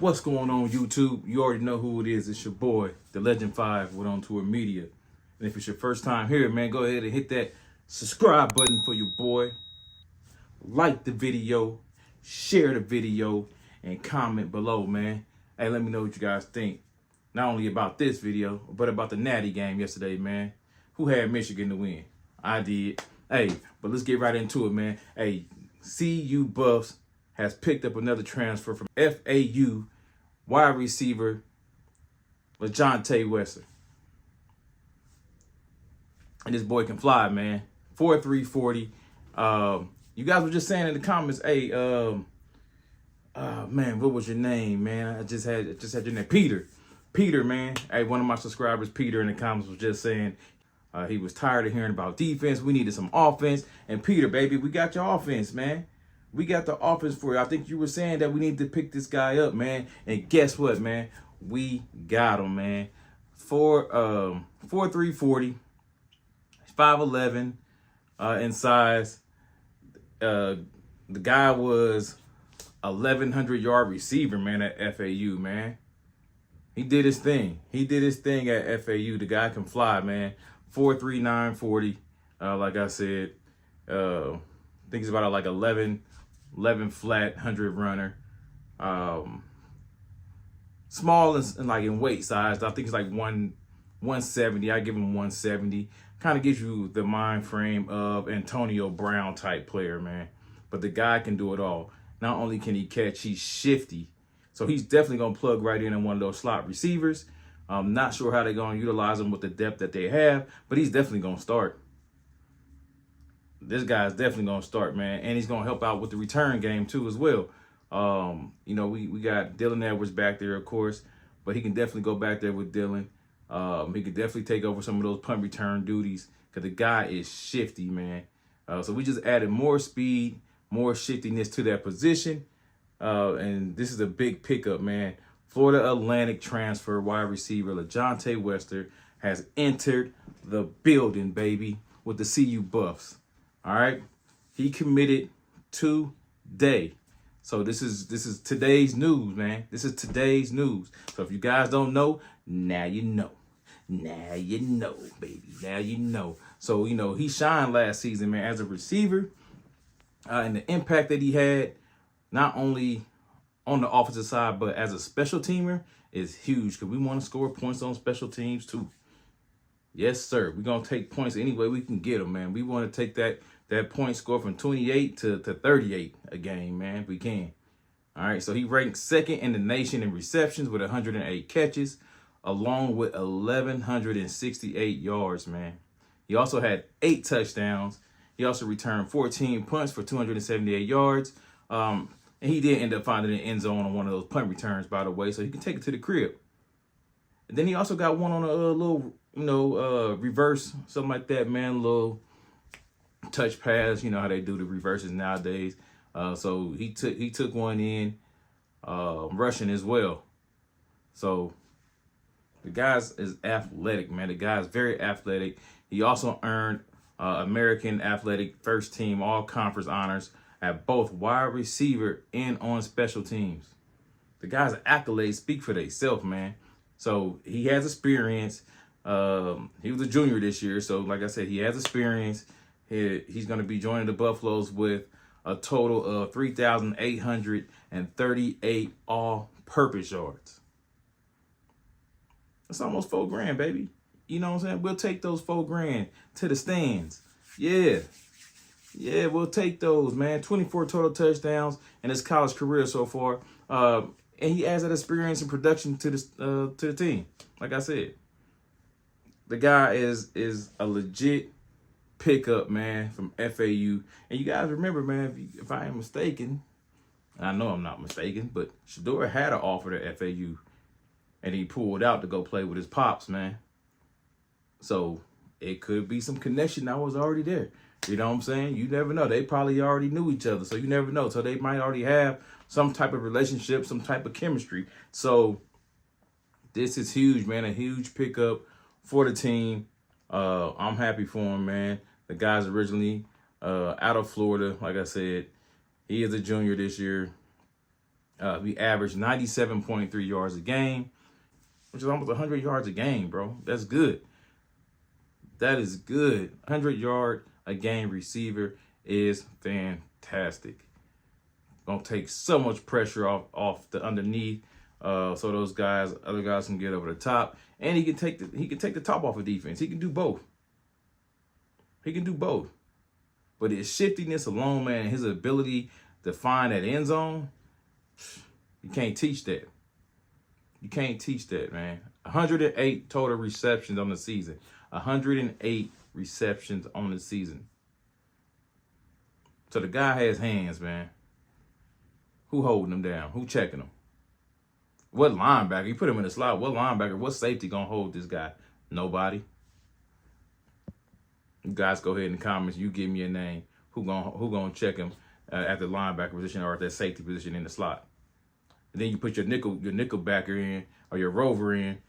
What's going on, YouTube? You already know who it is. It's your boy, the Legend 5 with ontourrmedia. And if it's your first time here, man, go ahead and hit that subscribe button for your boy. Like the video, share the video, and comment below, man. Hey, let me know what you guys think. Not only about this video, but about the Natty game yesterday, man. Who had Michigan to win? I did. Hey, but let's get right into it, man. Hey, CU Buffs has picked up another transfer from FAU wide receiver LaJohntay Wester. And this boy can fly, man. 4.3 40. You guys were just saying in the comments, hey, man, what was your name, man? I just had your name. Peter, man. Hey, one of my subscribers, Peter, in the comments was just saying he was tired of hearing about defense. We needed some offense. And Peter, baby, we got your offense, man. We got the offense for you. I think you were saying that we need to pick this guy up, man. And guess what, man? We got him, man. 4.3 40, 5'11" in size. The guy was 1,100-yard receiver, man, at FAU, man. He did his thing. He did his thing at FAU. The guy can fly, man. 4.3 940. Like I said, I think he's about like 11 flat, 100 runner. Small and like in weight size. I think it's like 170. I give him 170. Kind of gives you the mind frame of Antonio Brown type player, man. But the guy can do it all. Not only can he catch, he's shifty. So he's definitely going to plug right in one of those slot receivers. I'm not sure how they're going to utilize him with the depth that they have, but he's definitely going to start. This guy's definitely going to start, man. And he's going to help out with the return game, too, as well. You know, we got Dylan Edwards back there, of course, but he can definitely go back there with Dylan. He could definitely take over some of those punt return duties because the guy is shifty, man. So we just added more speed, more shiftiness to that position. And this is a big pickup, man. Florida Atlantic transfer wide receiver LaJohntay Wester has entered the building, baby, with the CU Buffs. All right. He committed today. So this is today's news, man. This is today's news. So if you guys don't know, now you know. Now you know, baby. Now you know. So, you know, he shined last season, man, as a receiver. And the impact that he had, not only on the offensive side, but as a special teamer, is huge because we want to score points on special teams, too. Yes, sir. We're going to take points any way we can get them, man. We want to take that point score from 28 to 38 a game, man, if we can. All right, so he ranked second in the nation in receptions with 108 catches, along with 1,168 yards, man. He also had 8 touchdowns. He also returned 14 punts for 278 yards. And he did end up finding an end zone on one of those punt returns, by the way, so he can take it to the crib. And then he also got one on a little, reverse, something like that, man, little touch pass. You know how they do the reverses nowadays. So he took one in rushing as well. So the guy is athletic, man. The guy is very athletic. He also earned American Athletic First Team All-Conference honors at both wide receiver and on special teams. The guy's accolades speak for themselves, man. So he has experience. He was a junior this year. So like I said, he has experience. He's going to be joining the Buffaloes with a total of 3,838 all-purpose yards. That's almost $4,000, baby. You know what I'm saying? We'll take those $4,000 to the stands. Yeah, we'll take those, man. 24 total touchdowns in his college career so far. And he adds that experience and production to the team. Like I said, the guy is a legit pickup, man, from FAU. And you guys remember, man, if I am mistaken, and I know I'm not mistaken, but Shedeur had an offer to FAU, and he pulled out to go play with his pops, man. So it could be some connection that was already there. You know what I'm saying? You never know. They probably already knew each other, so you never know. So they might already have some type of relationship, some type of chemistry. So this is huge, man, a huge pickup for the team. I'm happy for him, man. The guy's originally out of Florida. Like I said, he is a junior this year. He averaged 97.3 yards a game, which is almost 100 yards a game, bro. That's good. That is good. 100-yard a game receiver is fantastic. Gonna take so much pressure off the underneath, so those other guys can get over the top, and he can take the top off of defense. He can do both. He can do both. But his shiftiness alone, man, his ability to find that end zone, you can't teach that. You can't teach that, man. 108 total receptions on the season. 108 receptions on the season. So the guy has hands, man. Who holding him down? Who checking him? What linebacker? You put him in the slot. What linebacker? What safety gonna hold this guy? Nobody. You guys go ahead in the comments. You give me a name. Who gonna check him at the linebacker position or at that safety position in the slot? And then you put your nickel backer in or your rover in.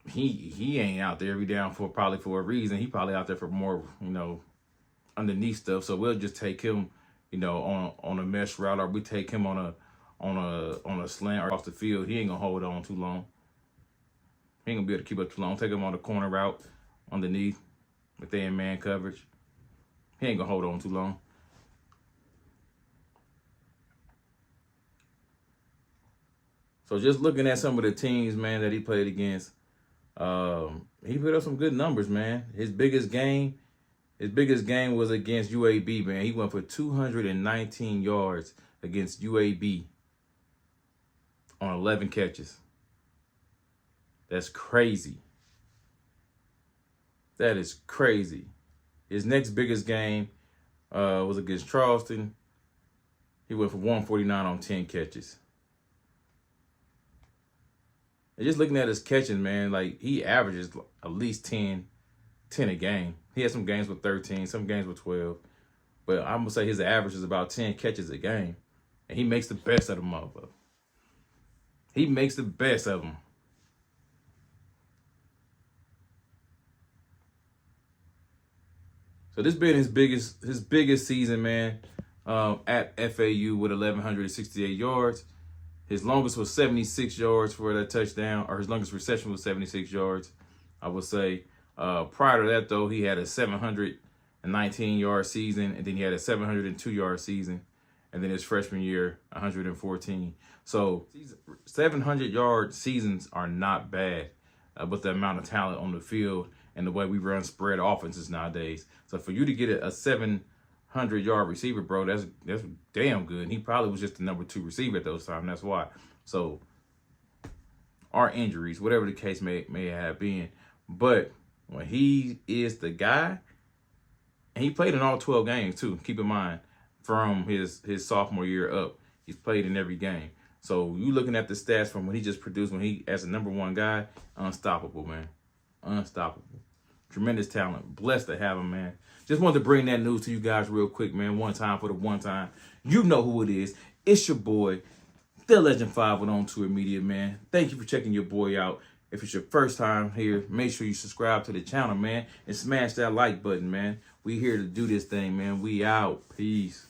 He ain't out there every down probably for a reason. He probably out there for more, underneath stuff. So we'll just take him, on a mesh route, or we take him on a slant or across the field. He ain't gonna hold on too long. He ain't gonna be able to keep up too long. Take him on the corner route underneath if they in man coverage. He ain't gonna hold on too long. So just looking at some of the teams, man, that he played against, he put up some good numbers, man. His biggest game was against UAB, man. He went for 219 yards against UAB on 11 catches. That's crazy. That is crazy. His next biggest game was against Charleston. He went for 149 on 10 catches. And just looking at his catching, man, like he averages at least 10 a game. He has some games with 13, some games with 12. But I'm going to say his average is about 10 catches a game. And he makes the best of them, motherfucker. He makes the best of them. So this been his biggest season, man, at FAU with 1,168 yards. His longest was 76 yards for that touchdown, or his longest reception was 76 yards, I would say. Prior to that, though, he had a 719-yard season, and then he had a 702-yard season, and then his freshman year, 114. So 700-yard seasons are not bad, but the amount of talent on the field and the way we run spread offenses nowadays. So for you to get a 700-yard receiver, bro, that's damn good. And he probably was just the number 2 receiver at those times. That's why. So our injuries, whatever the case may have been, but when he is the guy, and he played in all 12 games too. Keep in mind, from his sophomore year up, he's played in every game. So you looking at the stats from when he just produced, when he as a number 1 guy, unstoppable, man. Unstoppable. Tremendous talent. Blessed to have him, man. Just wanted to bring that news to you guys real quick, man. One time for the one time. You know who it is. It's your boy, the Legend 5 with ontourrmedia, man. Thank you for checking your boy out. If it's your first time here, make sure you subscribe to the channel, man, and smash that like button, man. We here to do this thing, man. We out. Peace.